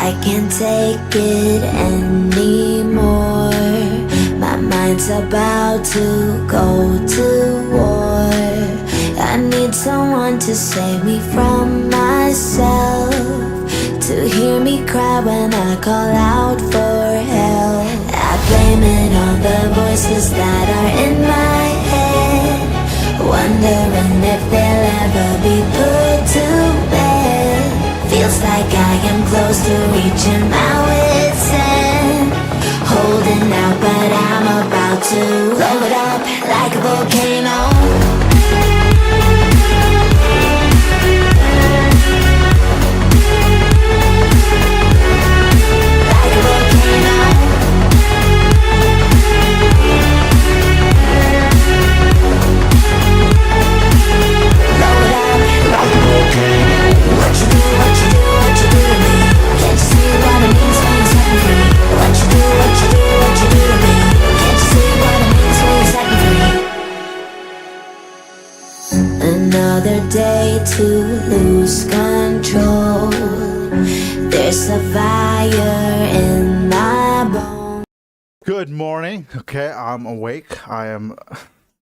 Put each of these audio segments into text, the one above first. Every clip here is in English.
I can't take it anymore. My mind's about to go to war. I need someone to save me from myself, to hear me cry when I call out for help. I blame it on the voices that are in my head, wondering if they'll ever be put to bed. Feels like I am close to reaching my wit's end, holding out but I'm about to blow it up like a volcano. Another day to lose control. There's a fire in my bones. Good morning. Okay, I'm awake. I am,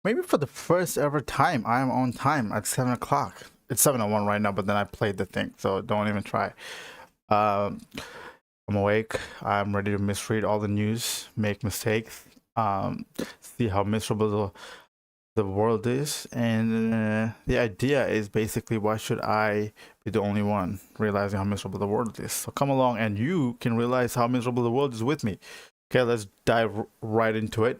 maybe for the first ever time, I am on time at 7 o'clock. It's 7:01 right now, but then I played the thing, so don't even try. I'm awake. I'm ready to misread all the news, make mistakes, see how miserable the world is, and the idea is basically, why should I be the only one realizing how miserable the world is? So come along and you can realize how miserable the world is with me. Okay, let's dive right into it.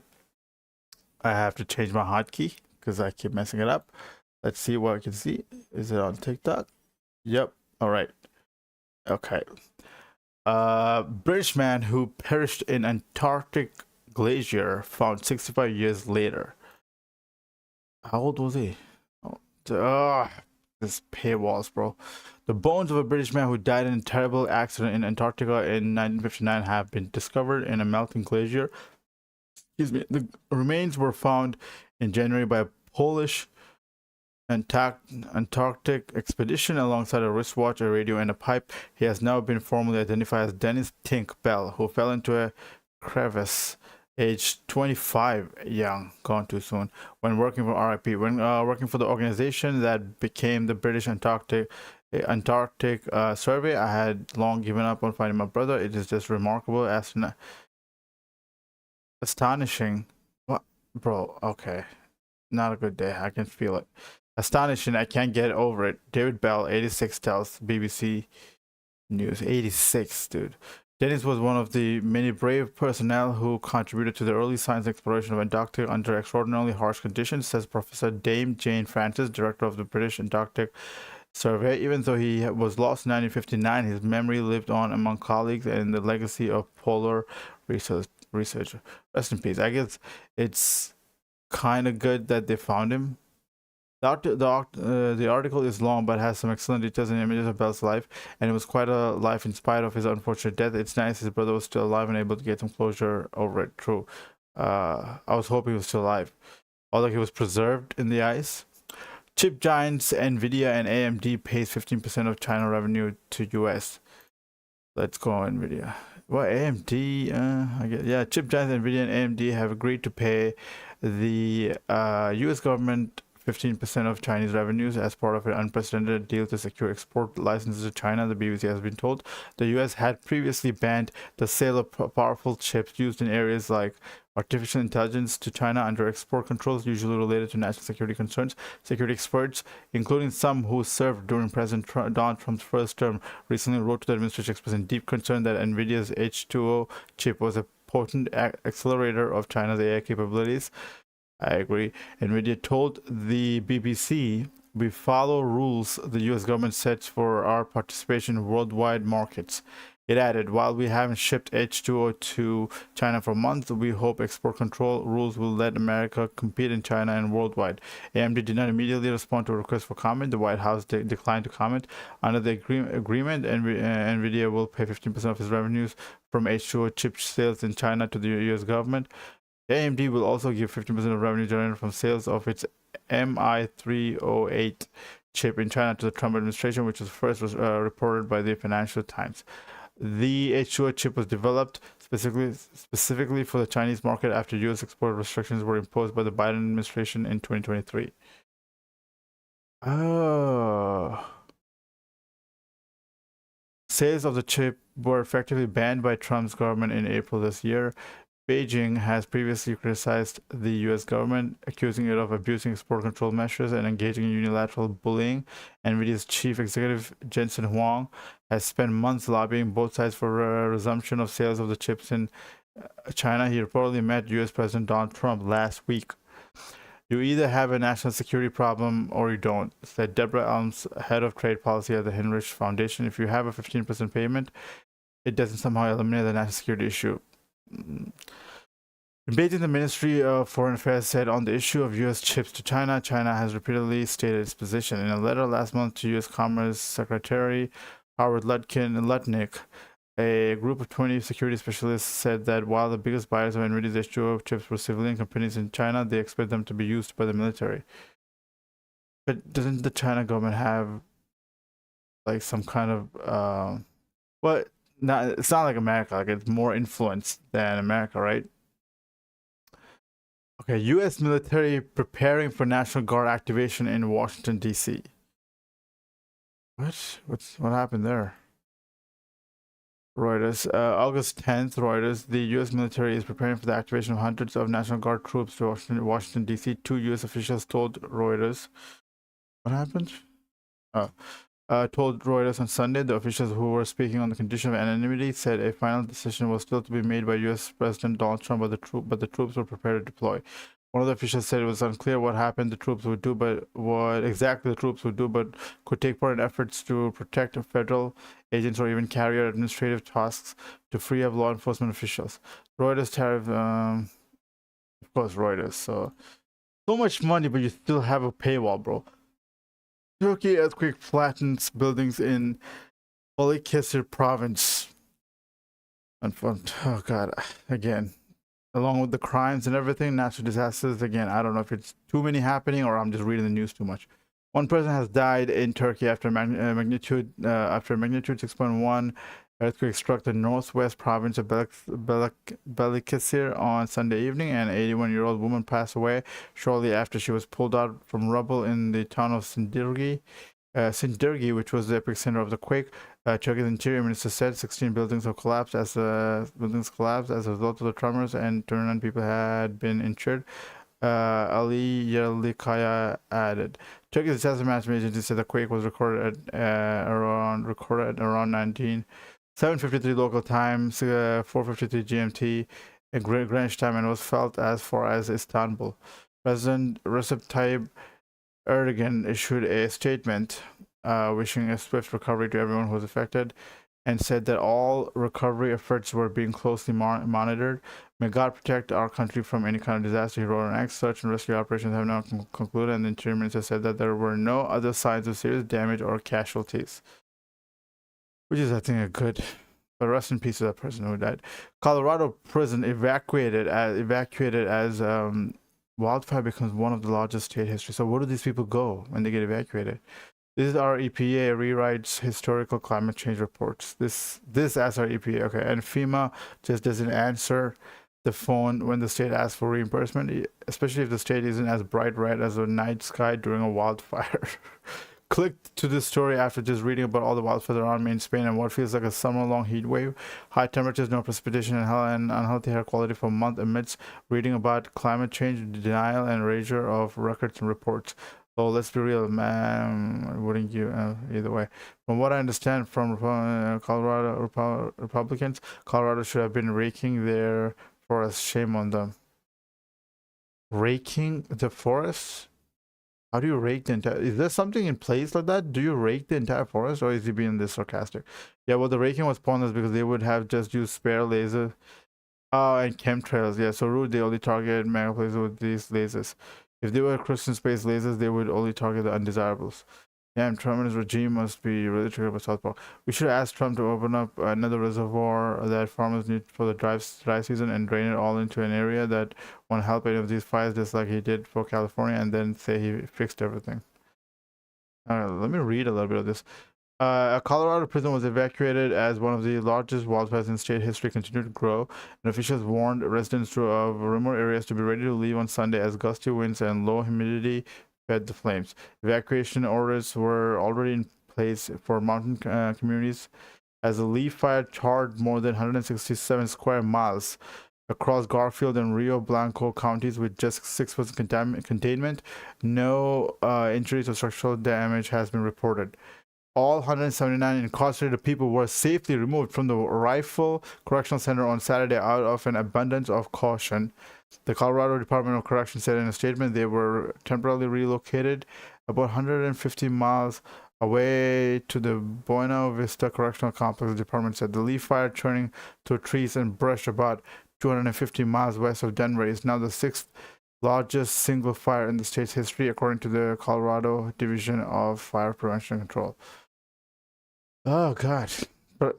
I have to change my hotkey because I keep messing it up. Let's see what I can see. Is it on TikTok? Yep. All right. Okay. British man who perished in Antarctic glacier found 65 years later. How old was he? This paywalls, bro. The bones of a British man who died in a terrible accident in Antarctica in 1959 have been discovered in a melting glacier. Excuse me. The remains were found in January by a Polish Antarctic expedition alongside a wristwatch, a radio, and a pipe. He has now been formally identified as Dennis Tink Bell, who fell into a crevice aged 25, young, gone too soon, when working for RIP. When working for the organization that became the British Antarctic Survey, I had long given up on finding my brother. It is just remarkable, astonishing. What, bro? Okay, not a good day. I can feel it. Astonishing. I can't get over it. David Bell, 86, tells BBC News. 86, dude. Dennis was one of the many brave personnel who contributed to the early science exploration of Antarctica under extraordinarily harsh conditions, says Professor Dame Jane Francis, director of the British Antarctic Survey. Even though he was lost in 1959, his memory lived on among colleagues and the legacy of polar researcher. Rest in peace. I guess it's kind of good that they found him. The article is long but has some excellent details and images of Bell's life, and it was quite a life in spite of his unfortunate death. It's nice his brother was still alive and able to get some closure over it. True. I was hoping he was still alive, although he was preserved in the ice. Chip giants Nvidia and AMD pays 15% of China revenue to US. Let's go Nvidia. Well, AMD, I guess, yeah, chip giants Nvidia and AMD have agreed to pay the US government 15% of Chinese revenues as part of an unprecedented deal to secure export licenses to China, the BBC has been told. The US had previously banned the sale of powerful chips used in areas like artificial intelligence to China under export controls usually related to national security concerns. Security experts, including some who served during President Donald Trump's first term, recently wrote to the administration expressing deep concern that NVIDIA's H2O chip was a potent accelerator of China's AI capabilities. I agree. NVIDIA told the BBC, "We follow rules the US government sets for our participation in worldwide markets." It added, "While we haven't shipped H2O to China for months, we hope export control rules will let America compete in China and worldwide." AMD did not immediately respond to a request for comment. The White House declined to comment. Under the agreement, NVIDIA will pay 15% of its revenues from H2O chip sales in China to the US government. AMD will also give 15% of revenue generated from sales of its MI308 chip in China to the Trump administration, which was first reported by the Financial Times. The H2O chip was developed specifically for the Chinese market after U.S. export restrictions were imposed by the Biden administration in 2023. Oh. Sales of the chip were effectively banned by Trump's government in April this year. Beijing has previously criticized the US government, accusing it of abusing export control measures and engaging in unilateral bullying. NVIDIA's chief executive, Jensen Huang, has spent months lobbying both sides for a resumption of sales of the chips in China. He reportedly met US President Donald Trump last week. You either have a national security problem or you don't, said Deborah Elms, head of trade policy at the Heinrich Foundation. If you have a 15% payment, it doesn't somehow eliminate the national security issue. In Beijing, the Ministry of Foreign Affairs said on the issue of U.S. chips to China, China has repeatedly stated its position. In a letter last month to U.S. Commerce Secretary Howard Lutnick, a group of 20 security specialists said that while the biggest buyers of NVIDIA's H2O chips were civilian companies in China, they expect them to be used by the military. But doesn't the China government have like some kind of what? It's not like America. Like it's more influence than America, right? Okay, U.S. military preparing for National Guard activation in Washington D.C. What happened there? Reuters, August 10th, Reuters, the U.S. military is preparing for the activation of hundreds of National Guard troops to Washington D.C. Two U.S. officials told Reuters. What happened? Told Reuters on Sunday. The officials who were speaking on the condition of anonymity said a final decision was still to be made by U.S. President Donald Trump, but the troops were prepared to deploy. One of the officials said it was unclear what happened the troops would do, but what exactly the troops would do, but could take part in efforts to protect federal agents or even carry out administrative tasks to free up law enforcement officials. Reuters tariff, of course, Reuters. So much money, but you still have a paywall, bro. Turkey earthquake flattens buildings in Balıkesir province. Oh God, again. Along with the crimes and everything, natural disasters, again, I don't know if it's too many happening or I'm just reading the news too much. One person has died in Turkey after magnitude 6.1 earthquake struck the northwest province of Balıkesir on Sunday evening. An 81-year-old woman passed away shortly after she was pulled out from rubble in the town of Sindirgi, which was the epicenter of the quake. Turkey's interior minister said 16 buildings have collapsed as a result of the tremors, and 29 people had been injured. Ali Yerlikaya added. Turkey's disaster management agency said the quake was recorded at around 7:53 local time, 4:53 GMT, in Greenwich time, and was felt as far as Istanbul. President Recep Tayyip Erdogan issued a statement wishing a swift recovery to everyone who was affected, and said that all recovery efforts were being closely monitored. May God protect our country from any kind of disaster, he wrote on X. Search and rescue operations have now concluded, and the Interior Minister said that there were no other signs of serious damage or casualties. Which is, I think, a good... But rest in peace to that person who died. Colorado prison evacuated as wildfire becomes one of the largest state history. So where do these people go when they get evacuated? This is our EPA rewrites historical climate change reports. This as our EPA. Okay, and FEMA just doesn't answer the phone when the state asks for reimbursement, especially if the state isn't as bright red as the night sky during a wildfire. Clicked to this story after just reading about all the wildfires around me in Spain and what feels like a summer-long heat wave, high temperatures, no precipitation, and unhealthy air quality for a month amidst reading about climate change, denial, and erasure of records and reports. So let's be real, man. Wouldn't you? Either way, from what I understand from Colorado Republicans, Colorado should have been raking their forests. Shame on them. Raking the forests? How do you rake the entire... Is there something in place like that? Do you rake the entire forest, or is he being this sarcastic? Yeah, well, the raking was pointless because they would have just used spare laser and chemtrails. Yeah, so rude. They only target mega places with these lasers. If they were Christian space lasers, they would only target the undesirables. Damn, Trump and his regime must be really triggered by South Park. We should ask Trump to open up another reservoir that farmers need for the dry season and drain it all into an area that won't help any of these fires, just like he did for California, and then say he fixed everything. All right, let me read a little bit of this. A Colorado prison was evacuated as one of the largest wildfires in state history continued to grow, and officials warned residents of remote areas to be ready to leave on Sunday as gusty winds and low humidity fed the flames. Evacuation orders were already in place for mountain communities as the Lee fire charred more than 167 square miles across Garfield and Rio Blanco counties with just 6% containment. No injuries or structural damage has been reported. All 179 incarcerated people were safely removed from the Rifle Correctional Center on Saturday out of an abundance of caution. The Colorado Department of Correction said in a statement they were temporarily relocated about 150 miles away to the Buena Vista Correctional Complex. The department said the Lee fire, turning through trees and brush about 250 miles west of Denver, is now the sixth largest single fire in the state's history, according to the Colorado Division of Fire Prevention and Control. Oh God, but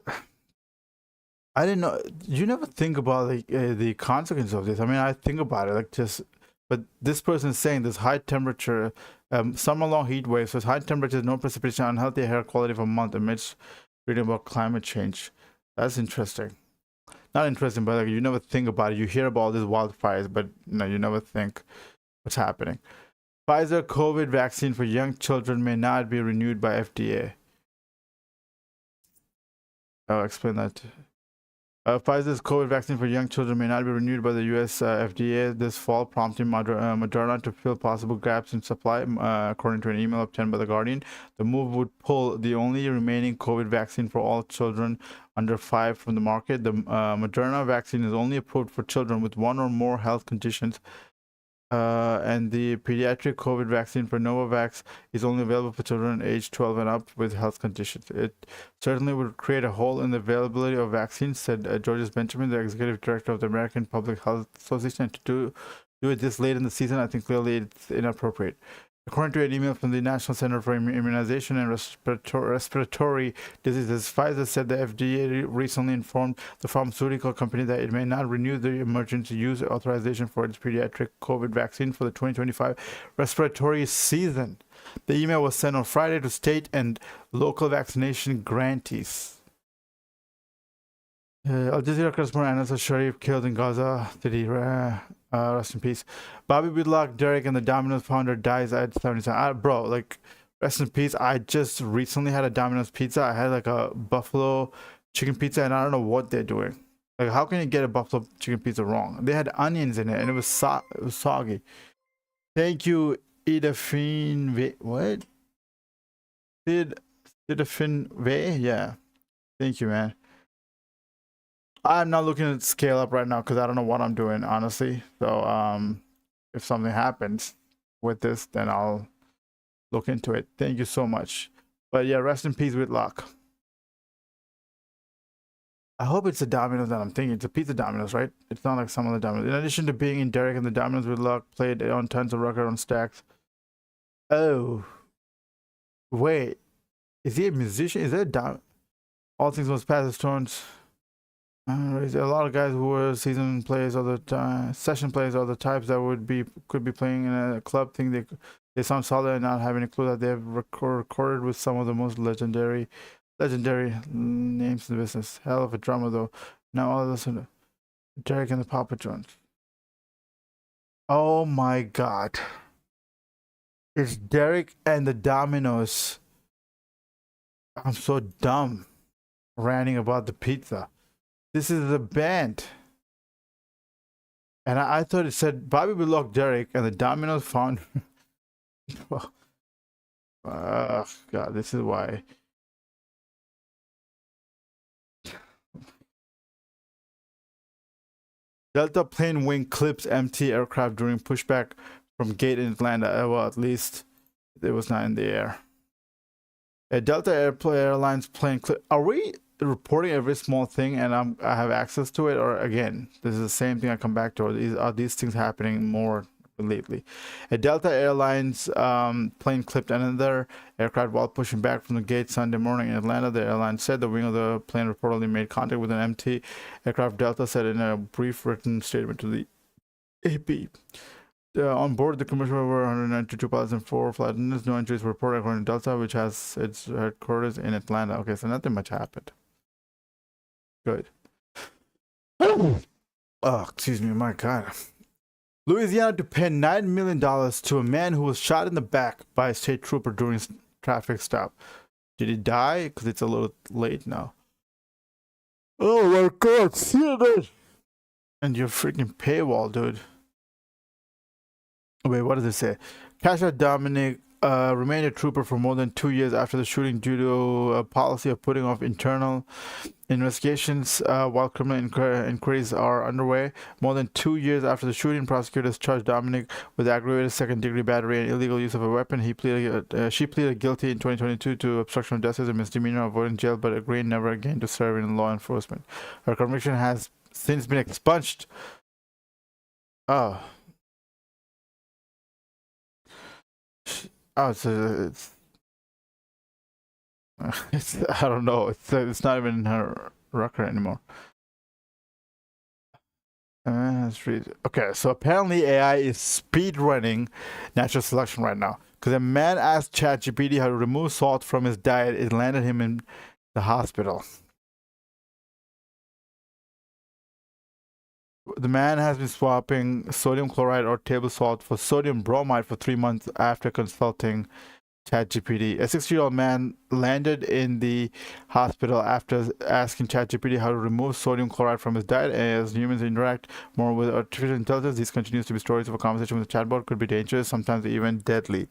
I didn't know. You never think about like the consequence of this. I mean, I think about it like just, but this person is saying this high temperature, summer long heat waves, with high temperatures, no precipitation, unhealthy air quality for a month amidst reading about climate change. That's interesting. Not interesting, but like you never think about it. You hear about all these wildfires, but you never think what's happening. Pfizer COVID vaccine for young children may not be renewed by FDA. I'll explain that. Pfizer's COVID vaccine for young children may not be renewed by the US FDA this fall, prompting Moderna to fill possible gaps in supply, according to an email obtained by The Guardian. The move would pull the only remaining COVID vaccine for all children under 5 from the market. The Moderna vaccine is only approved for children with one or more health conditions, and the pediatric COVID vaccine for Novavax is only available for children aged 12 and up with health conditions. It certainly would create a hole in the availability of vaccines, said Georges Benjamin, the executive director of the American Public Health Association. And to do it this late in the season, I think clearly it's inappropriate. According to an email from the National Center for Immunization and Respiratory Diseases, Pfizer said the FDA recently informed the pharmaceutical company that it may not renew the emergency use authorization for its pediatric COVID vaccine for the 2025 respiratory season. The email was sent on Friday to state and local vaccination grantees. Al Jazeera correspondent Anas Sharif killed in Gaza City. Rest in peace. Bobby Whitlock, Derek, and the Domino's founder dies at 77. Bro, like, rest in peace. I just recently had a Domino's pizza. I had like a buffalo chicken pizza, and I don't know what they're doing. Like, how can you get a buffalo chicken pizza wrong? They had onions in it, and it was soggy. Thank you, Edafin. What? Edafin Way? Yeah. Thank you, man. I'm not looking to scale up right now because I don't know what I'm doing, honestly. So if something happens with this, then I'll look into it. Thank you so much. But yeah, rest in peace, Whitlock. I hope it's the Domino's that I'm thinking. It's a pizza Domino's, right? It's not like some other Domino's. In addition to being in Derek and the Domino's, Whitlock played on tons of record on Stacks. Oh. Wait. Is he a musician? Is that a All Things Must Pass, Stones. A lot of guys who were season players or the session players or the types that could be playing in a club think they sound solid and not have any clue that they have recorded with some of the most legendary names in the business. Hell of a drummer though. Now all of a sudden, Derek and the Papa Jones. Oh my God! It's Derek and the Dominoes. I'm so dumb, ranting about the pizza. This is the band. And I thought it said Bobby Whitlock, Derek, and the Domino's founder. God, this is why. Delta plane wing clips empty aircraft during pushback from gate in Atlanta. Well, at least it was not in the air. A Delta Airlines plane clip. Are we reporting every small thing and I have access to it, or again this is the same thing I come back to, or are these things happening more lately? A Delta Airlines plane clipped another aircraft while pushing back from the gate Sunday morning in Atlanta. The airline said the wing of the plane reportedly made contact with an empty aircraft. Delta said in a brief written statement to the AP. On board the commercial were 192 pilots and 4 flight attendants. No injuries were reported according to Delta, which has its headquarters in Atlanta. Okay, so nothing much happened. Good. Oh, excuse me, my God. Louisiana to pay $9 million to a man who was shot in the back by a state trooper during a traffic stop. Did he die? Because it's a little late now. Oh my God, see that? And your freaking paywall, dude. Wait, what does it say? Kasha Dominic remained a trooper for more than 2 years after the shooting due to a policy of putting off internal investigations while criminal inquiries are underway. More than 2 years after the shooting, prosecutors charged Dominic with aggravated second-degree battery and illegal use of a weapon. She pleaded guilty in 2022 to obstruction of justice and misdemeanor, avoiding jail, but agreed never again to serve in law enforcement. Her conviction has since been expunged. Oh. Oh, it's I don't know. It's not even in her record anymore. Okay, so apparently AI is speed running natural selection right now. Because a man asked ChatGPT how to remove salt from his diet. It landed him in the hospital. The man has been swapping sodium chloride or table salt for sodium bromide for 3 months after consulting ChatGPT. A 60-year-old man landed in the hospital after asking ChatGPT how to remove sodium chloride from his diet. As humans interact more with artificial intelligence, these continues to be stories of a conversation with a chatbot could be dangerous, sometimes even deadly.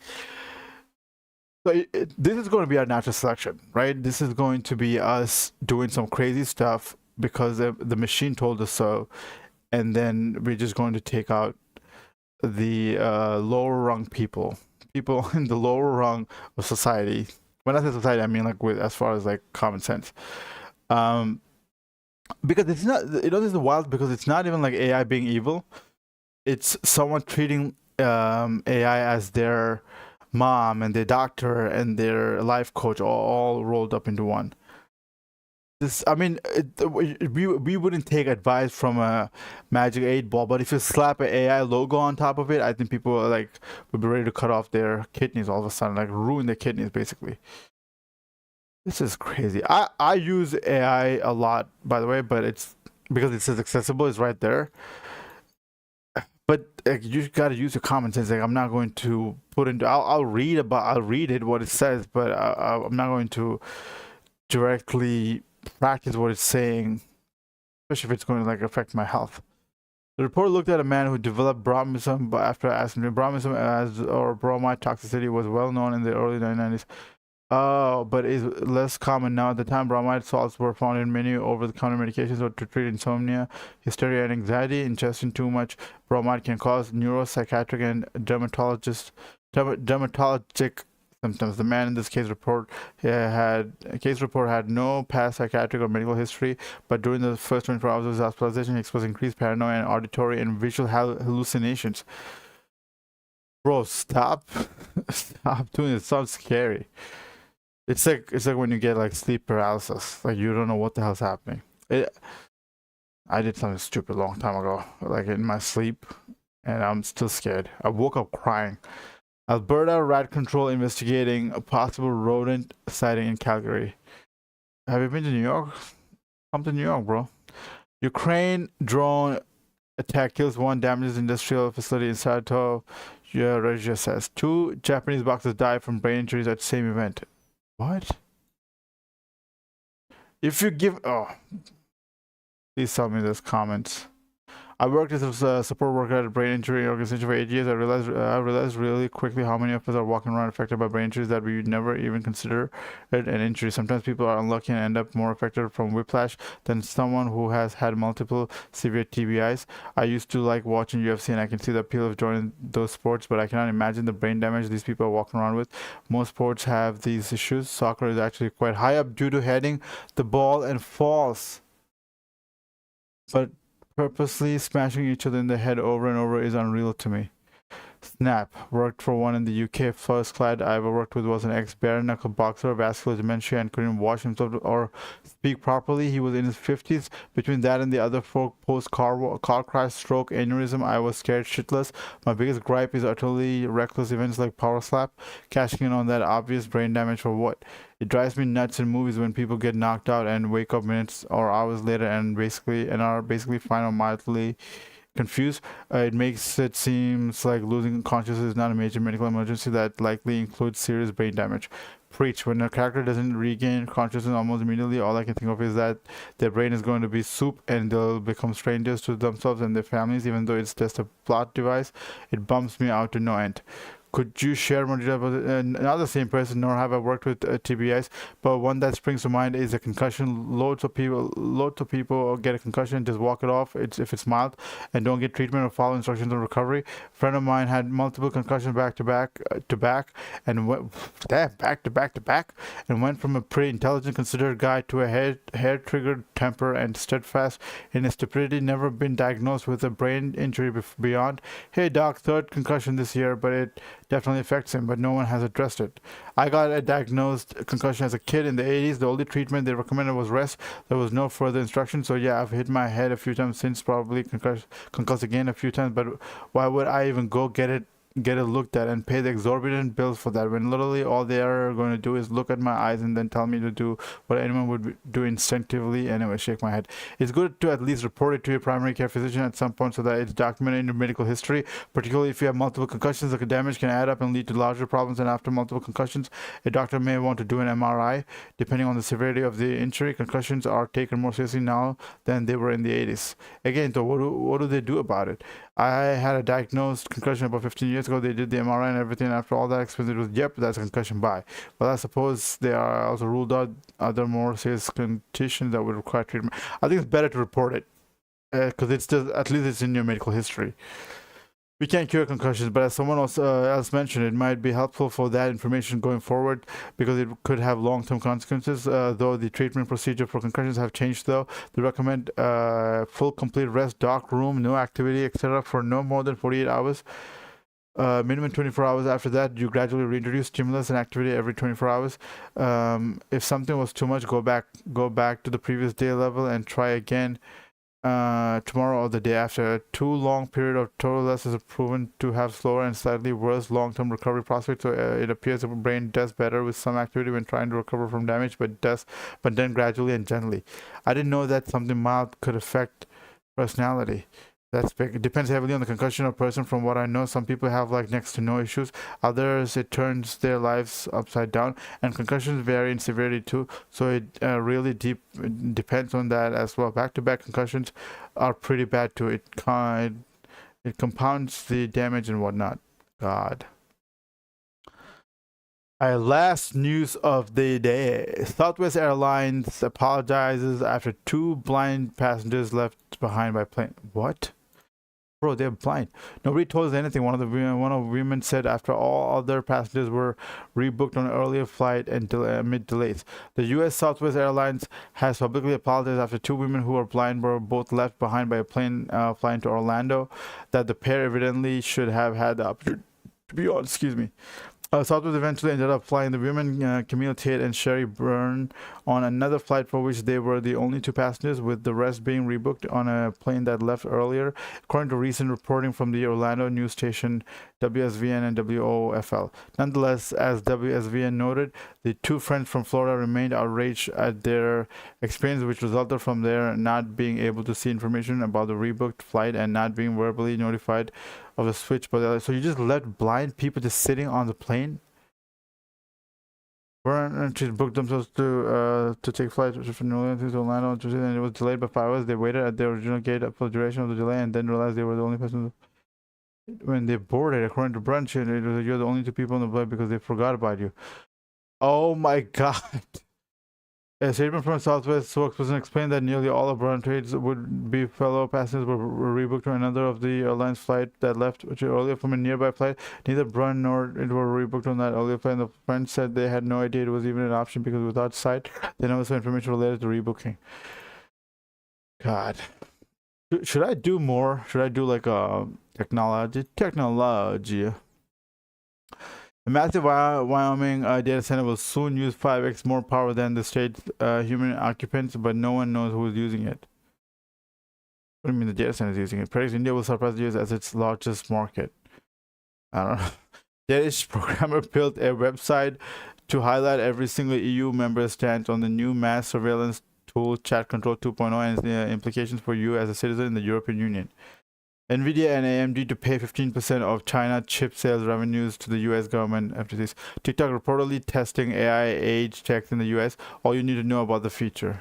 So this is going to be our natural selection, right? This is going to be us doing some crazy stuff because the machine told us so. And then we're just going to take out the lower rung people in the lower rung of society. When I say society, I mean like with as far as like common sense. Because it's not, this is wild because it's not even like AI being evil. It's someone treating AI as their mom and their doctor and their life coach all rolled up into one. I mean, we wouldn't take advice from a magic 8 ball, but if you slap an AI logo on top of it, I think people are like would be ready to cut off their kidneys all of a sudden, like ruin their kidneys basically. This is crazy. I use AI a lot, by the way, but it's because it's as accessible, it's right there. But like, you got to use your common sense. Like I'm not going to put into. I'll read it what it says, but I'm not going to directly practice what it's saying, especially if it's going to like affect my health. The report looked at a man who developed bromism, but after asking him, bromism or bromide toxicity was well known in the early 1990s. Oh, but is less common now. At the time, bromide salts were found in many over-the-counter medications or to treat insomnia, hysteria, and anxiety. Ingesting too much bromide can cause neuropsychiatric and dermatologic symptoms. The man in this case report had no past psychiatric or medical history, but during the first 24 hours of his hospitalization, he experienced increased paranoia and auditory and visual hallucinations. Bro, stop doing it. It sounds scary. It's like when you get like sleep paralysis, like you don't know what the hell's happening. I did something stupid a long time ago, like in my sleep, and I'm still scared. I woke up crying. Alberta rat control investigating a possible rodent sighting in Calgary. Have you been to New York? Come to New York, bro. Ukraine drone attack kills 1, damages industrial facility in Sato. Regia says 2 Japanese boxers died from brain injuries at same event. What? If you give please tell me this comments. I worked as a support worker at a brain injury organization for 8 years. I realized really quickly how many of us are walking around affected by brain injuries that we never even consider it an injury. Sometimes people are unlucky and end up more affected from whiplash than someone who has had multiple severe TBIs. I used to like watching UFC and I can see the appeal of joining those sports, but I cannot imagine the brain damage these people are walking around with. Most sports have these issues. Soccer is actually quite high up due to heading the ball and falls. But purposely smashing each other in the head over and over is unreal to me. Snap. Worked for one in the UK. First client I ever worked with was an ex-bare knuckle boxer, vascular dementia, and couldn't wash himself or speak properly. He was in his 50s. Between that and the other folk post-car crash, stroke, aneurysm, I was scared shitless. My biggest gripe is utterly reckless events like power slap. Cashing in on that obvious brain damage for what? It drives me nuts in movies when people get knocked out and wake up minutes or hours later and are basically fine or mildly confused. It makes it seems like losing consciousness is not a major medical emergency that likely includes serious brain damage. Preach. When a character doesn't regain consciousness almost immediately, all I can think of is that their brain is going to be soup and they'll become strangers to themselves and their families, even though it's just a plot device. It bums me out to no end. Could you share more detail about it? Not the same person, nor have I worked with TBIs, but one that springs to mind is a concussion. Loads of people get a concussion, just walk it off. If it's mild, and don't get treatment or follow instructions on recovery. A friend of mine had multiple concussions back to back, and and went from a pretty intelligent, considered guy to a hair-triggered temper and steadfast in his stupidity. Never been diagnosed with a brain injury beyond. Hey doc, third concussion this year, but it definitely affects him, but no one has addressed it. I got a diagnosed concussion as a kid in the 80s. The only treatment they recommended was rest. There was no further instruction. So yeah, I've hit my head a few times since, probably concussed again a few times, but why would I even go get it looked at and pay the exorbitant bills for that when literally all they are going to do is look at my eyes and then tell me to do what anyone would do instinctively? Anyway, shake my head. It's good to at least report it to your primary care physician at some point so that it's documented in your medical history, particularly if you have multiple concussions. The damage can add up and lead to larger problems, and after multiple concussions a doctor may want to do an MRI depending on the severity of the injury. Concussions are taken more seriously now than they were in the 80s. Again, so what do they do about it? I had a diagnosed concussion about 15 years ago. They did the MRI and everything. After all that experience, it was, yep, that's a concussion, bye. But I suppose they are also ruled out other more serious conditions that would require treatment. I think it's better to report it because it's just, at least it's in your medical history. We can't cure concussions, but as someone else mentioned, it might be helpful for that information going forward because it could have long-term consequences. Though the treatment procedure for concussions have changed, though they recommend full, complete rest, dark room, no activity, etc., for no more than 48 hours. Minimum 24 hours. After that, you gradually reintroduce stimulus and activity every 24 hours. If something was too much, go back to the previous day level and try again tomorrow or the day after. A too long period of total rest is proven to have slower and slightly worse long-term recovery prospects. So it appears the brain does better with some activity when trying to recover from damage, but then gradually and gently. I didn't know that something mild could affect personality. That's big. It depends heavily on the concussion of person. From what I know, some people have like next to no issues. Others, it turns their lives upside down. And concussions vary in severity too. So it really depends on that as well. Back-to-back concussions are pretty bad too. It compounds the damage and whatnot. God. Our last news of the day. Southwest Airlines apologizes after 2 blind passengers left behind by plane. What? Bro, they're blind. Nobody told us anything. One of the women said after all other passengers were rebooked on an earlier flight and amid delays. The U.S. Southwest Airlines has publicly apologized after 2 women who are blind were both left behind by a plane flying to Orlando. That the pair evidently should have had the opportunity to be on. Excuse me. Southwest eventually ended up flying the women, Camille Tate and Sherry Byrne, on another flight for which they were the only 2 passengers, with the rest being rebooked on a plane that left earlier, according to recent reporting from the Orlando news station WSVN and WOFL. Nonetheless, as WSVN noted, the 2 friends from Florida remained outraged at their experience, which resulted from their not being able to see information about the rebooked flight and not being verbally notified of the switch. But so you just let blind people just sitting on the plane? Weren't booked themselves to take flight from New Orleans to Orlando, and it was delayed by 5 hours. They waited at the original gate for the duration of the delay, and then realized they were the only person. When they boarded, according to Brunch, it was you're the only 2 people on the flight because they forgot about you. Oh my God. A statement from Southwest spokesperson explained that nearly all of Brown trades would be fellow passengers were rebooked to another of the airline's flight that left earlier from a nearby flight. Neither Brun nor it were rebooked on that earlier flight. And the friends said they had no idea it was even an option because without sight, they never saw information related to rebooking. God. Should I do more? Should I do like a technology? A massive Wyoming data center will soon use 5x more power than the state's human occupants, but no one knows who's using it. What do you mean the data center is using it? Predicts India will surpass the US as its largest market. I don't know. Danish programmer built a website to highlight every single EU member stance on the new mass surveillance tool Chat Control 2.0 and its implications for you as a citizen in the European Union. Nvidia and AMD to pay 15% of China chip sales revenues to the US government after this. TikTok reportedly testing AI age checks in the US. All you need to know about the feature.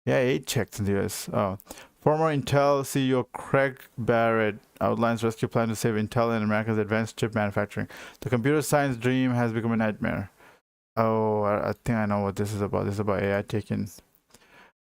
Yeah, age checks in the US. Oh. Former Intel CEO Craig Barrett outlines rescue plan to save Intel and America's advanced chip manufacturing. The computer science dream has become a nightmare. Oh, I think I know what this is about. This is about AI taking.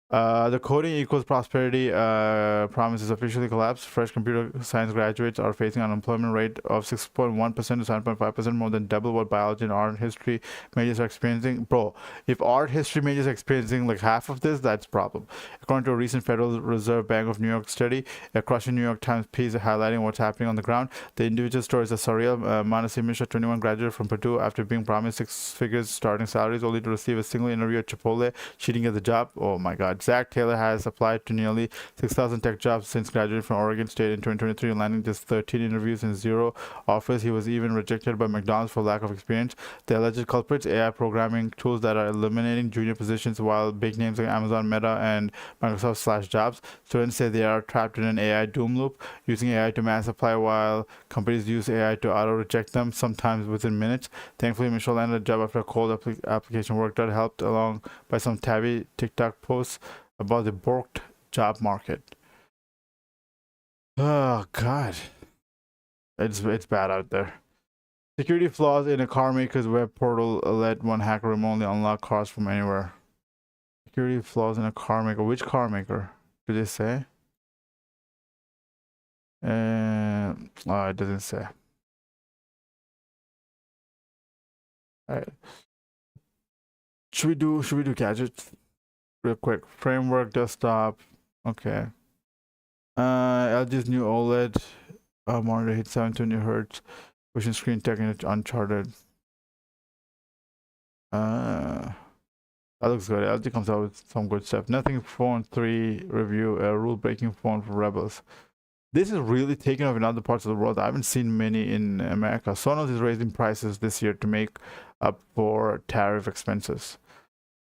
The coding equals prosperity promise is officially collapsed. Fresh computer science graduates are facing an unemployment rate of 6.1% to 7.5%, more than double what biology and art history majors are experiencing. Bro, if art history majors are experiencing like half of this, that's a problem. According to a recent Federal Reserve Bank of New York study, a crushing New York Times piece highlighting what's happening on the ground, the individual stories are surreal. Manasi Mishra, 21, graduated from Purdue after being promised six figures starting salaries, only to receive a single interview at Chipotle, cheating at the job. Oh my God. Zach Taylor has applied to nearly 6,000 tech jobs since graduating from Oregon State in 2023, landing just 13 interviews and 0 offers. He was even rejected by McDonald's for lack of experience. The alleged culprits, AI programming tools that are eliminating junior positions, while big names like Amazon, Meta, and Microsoft slash jobs. Students say they are trapped in an AI doom loop, using AI to mass apply while companies use AI to auto-reject them, sometimes within minutes. Thankfully, Michelle landed a job after a cold application worked out, helped along by some tabby TikTok posts about the borked job market. Oh God, it's bad out there. Security flaws in a car maker's web portal let one hacker remotely unlock cars from anywhere. Security flaws in a car maker. Which car maker? Do they say? Oh, it doesn't say. All right. Should we do gadgets real quick? Framework desktop. Okay. LG's new OLED monitor hits 720 hertz, pushing screen tech into Uncharted. That looks good. LG comes out with some good stuff. Nothing Phone 3 review, a rule-breaking phone for rebels. This is really taking off in other parts of the world. I haven't seen many in America. Sonos is raising prices this year to make up for tariff expenses.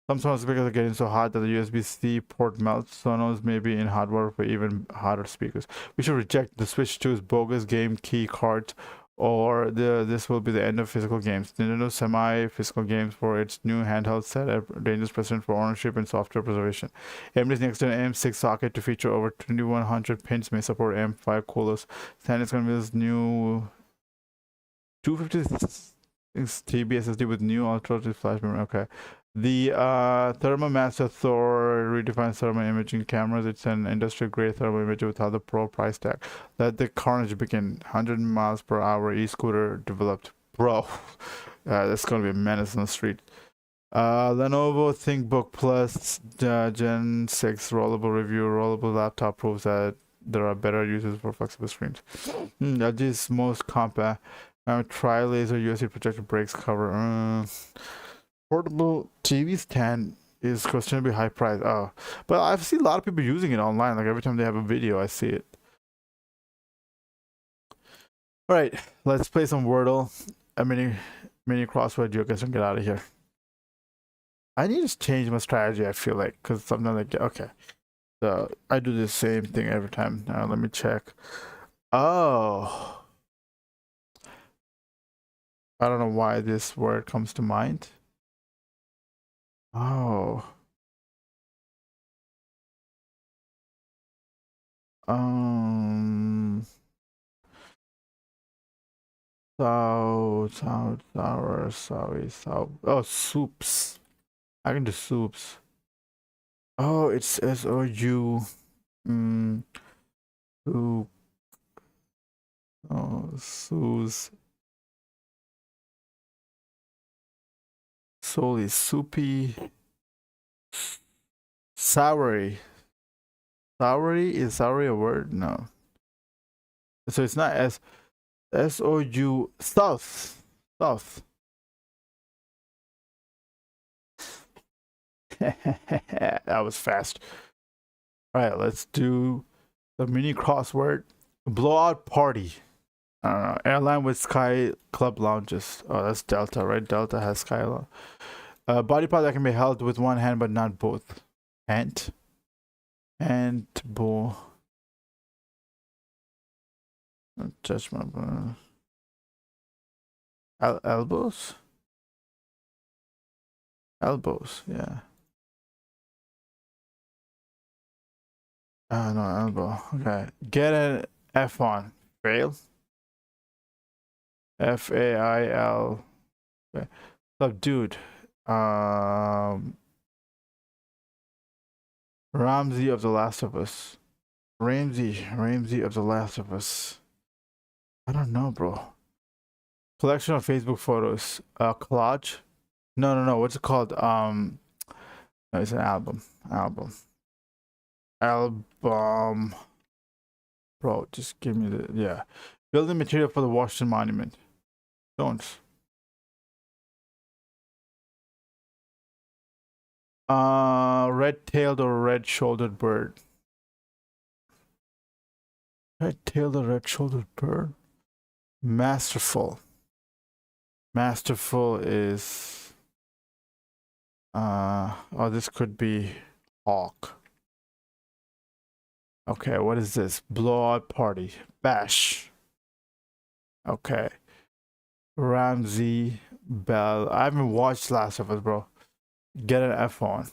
Some Sonos speakers are getting so hot that the USB-C port melts. Sonos may be in hot water for even hotter speakers. We should reject the Switch 2's bogus game key cards, or this will be the end of physical games. Nintendo semi-physical games for its new handheld set a dangerous precedent for ownership and software preservation. AMD's next-gen AM6 socket to feature over 2100 pins may support AM5 coolers. Standard's going to be this new 256 TB SSD with new ultra flash memory. Okay. The Thermomaster Thor redefines thermal imaging cameras. It's an industry-grade thermal imager without the pro price tag. Let the carnage begin. 100 miles per hour e-scooter developed. Bro, that's gonna be a menace on the street. Lenovo ThinkBook Plus Gen 6 rollable review. Rollable laptop proves that there are better uses for flexible screens. LG's most compact. Tri-laser USB projector breaks cover. Portable TV stand is questionably high price. Oh, but I've seen a lot of people using it online. Like every time they have a video, I see it. All right, let's play some Wordle. A mini crossword joke and get out of here. I need to change my strategy. I feel like because sometimes like okay, so I do the same thing every time. Now let me check. Oh, I don't know why this word comes to mind. Oh. Um. Sour. Oh, soups. I can do soups. Oh, it's SOU. Soup. Oh, soups. Solely soupy. Soury. Soury? Is soury a word? No. So it's not S-O-U. South. South. That was fast. All right, let's do the mini crossword. Blowout party. I don't know. Airline with Sky Club lounges. Oh, that's Delta, right? Delta has Sky Lounge. Body part that can be held with one hand but not both. Ant. And bull. Touch my elbows. Elbows, yeah. No, elbow. Okay. Get an F on. Fail. F-A-I-L. Okay. Subdued. Ramsey of the Last of Us. Ramsey of the Last of Us. I don't know, bro. Collection of Facebook photos. Collage. No. What's it called? No, it's an album. Album. Bro, just give me the yeah. Building material for the Washington Monument. Stones. Red-tailed or red-shouldered bird. Red-tailed or red-shouldered bird. Masterful. Masterful is oh, this could be hawk. Okay, what is this? Blowout party. Bash. Okay. Ramsey Bell. I haven't watched Last of Us, bro. Get an F on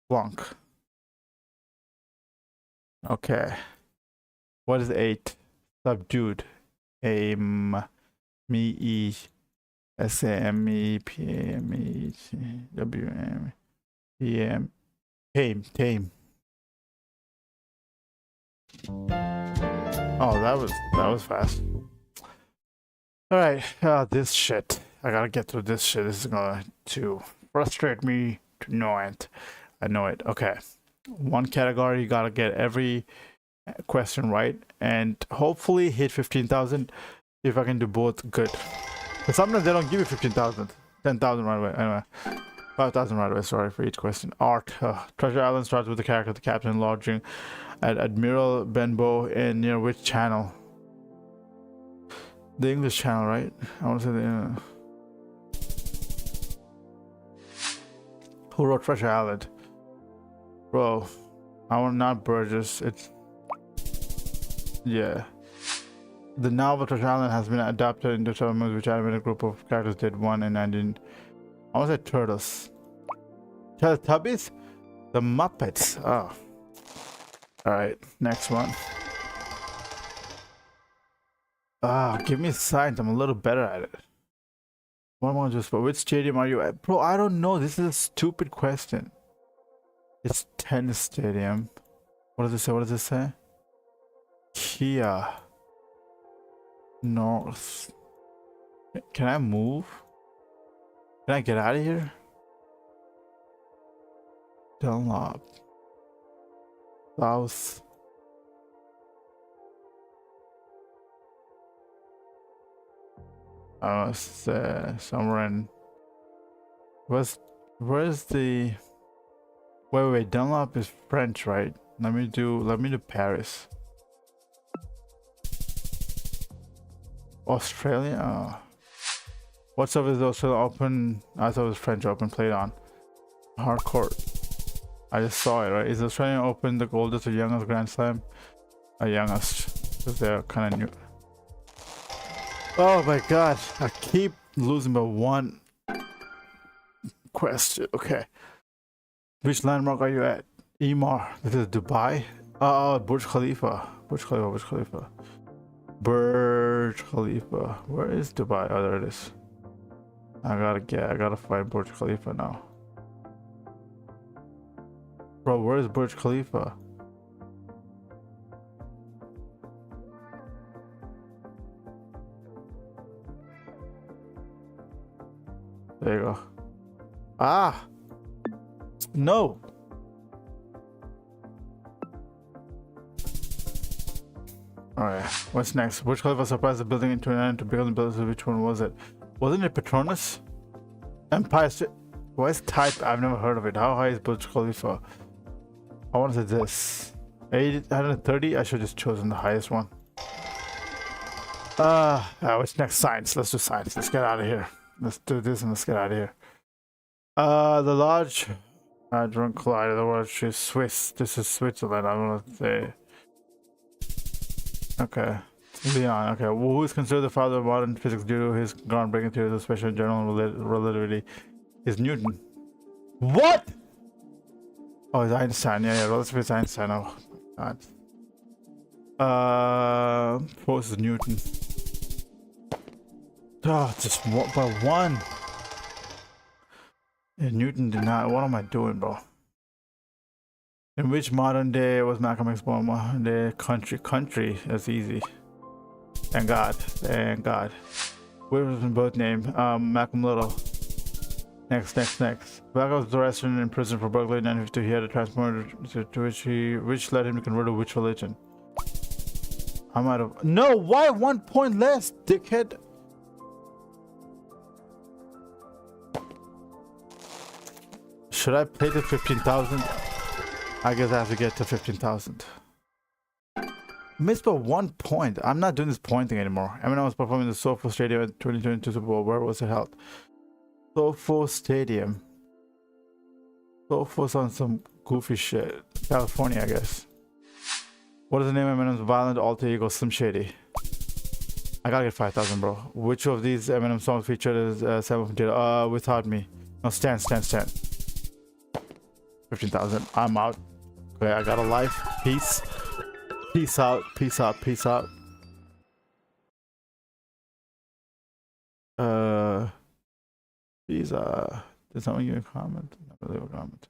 Flunk. Okay. What is 8? Subdued. Aim. Me E. S-A-M-E-P-A-M-E-W-M-E-M. Tame. Oh, that was fast. All right, this shit. I gotta get through this shit. This is going to frustrate me to no end. I know it. Okay, one category. You gotta get every question right, and hopefully hit 15,000. If I can do both, good. But sometimes they don't give you 15,000, 10,000 right away. Anyway, 5,000 right away. Sorry for each question. Art. Treasure Island starts with the character, the captain, lodging at Admiral Benbow and near which channel? The English channel, right? I want to say the. Who wrote Treasure Island? Bro, I want not Burgess. It's yeah. The novel Treasure Island has been adapted into several movies, which animated group of characters did one in 19. I want to say Turtles. Teletubbies? The Muppets. Oh. Alright, next one. Give me signs. I'm a little better at it. What one just? Which stadium are you at? Bro, I don't know. This is a stupid question. It's tennis stadium. What does it say? Kia. North. Can I move? Can I get out of here? Dunlop. South. Somewhere in. Where's the? Wait. Dunlop is French, right? Let me do Paris. Australia. Oh. What's up is also Open? I thought it was French Open played on hardcourt. I just saw it, right? Is the Australian Open the oldest or youngest Grand Slam? Youngest, because they're kind of new. Oh my god, I keep losing by one question. Okay. Which landmark are you at? Emar. This is Dubai. Burj Khalifa. Burj Khalifa. Where is Dubai? Oh, there it is. I gotta find Burj Khalifa now. Bro, where is Burj Khalifa? There you go. No. Alright, what's next? Which Khalifa surprised the building in 29 to become the building? Which one was it? Wasn't it Patronus? Empire State. Why is type? I've never heard of it. How high is Burj Khalifa? I want to say this. 830? I should have just chosen the highest one. What's next? Science. Let's do science. Let's get out of here. Let's do this and let's get out of here. The large hadron collider. The word is Swiss. This is Switzerland. I'm gonna say. Okay. Leon. Okay. Well, who is considered the father of modern physics due to his groundbreaking theories of special and general relativity? Is Newton. What? Oh, it's Einstein. Yeah, relativity is Einstein. Oh my god. Force is Newton. Oh, just by one. Yeah, Newton did not. What am I doing, bro? In which modern day was Malcolm X born? Modern day country. That's easy. Thank God. Thank God. Where was his birth name? Malcolm Little. Next. Malcolm was arrested and in prison for burglary in 1952. He had a transport to which led him to convert to which religion? I might have. No, why 1 point less, dickhead? Should I play to 15,000? I guess I have to get to 15,000. Missed by 1 point. I'm not doing this point thing anymore. Eminem was performing in the SoFo Stadium at 2022 Super Bowl. Where was it held? SoFo Stadium. SoFo's on some goofy shit. California, I guess. What is the name of Eminem's violent alter ego, Slim Shady? I gotta get 5,000, bro. Which of these Eminem songs featured as sample from Jada? Without Me. No, stand. 15,000. I'm out. Okay, I got a life. Peace. Peace out. Peace out. Peace out. Please, did someone give a comment? Never leave a comment.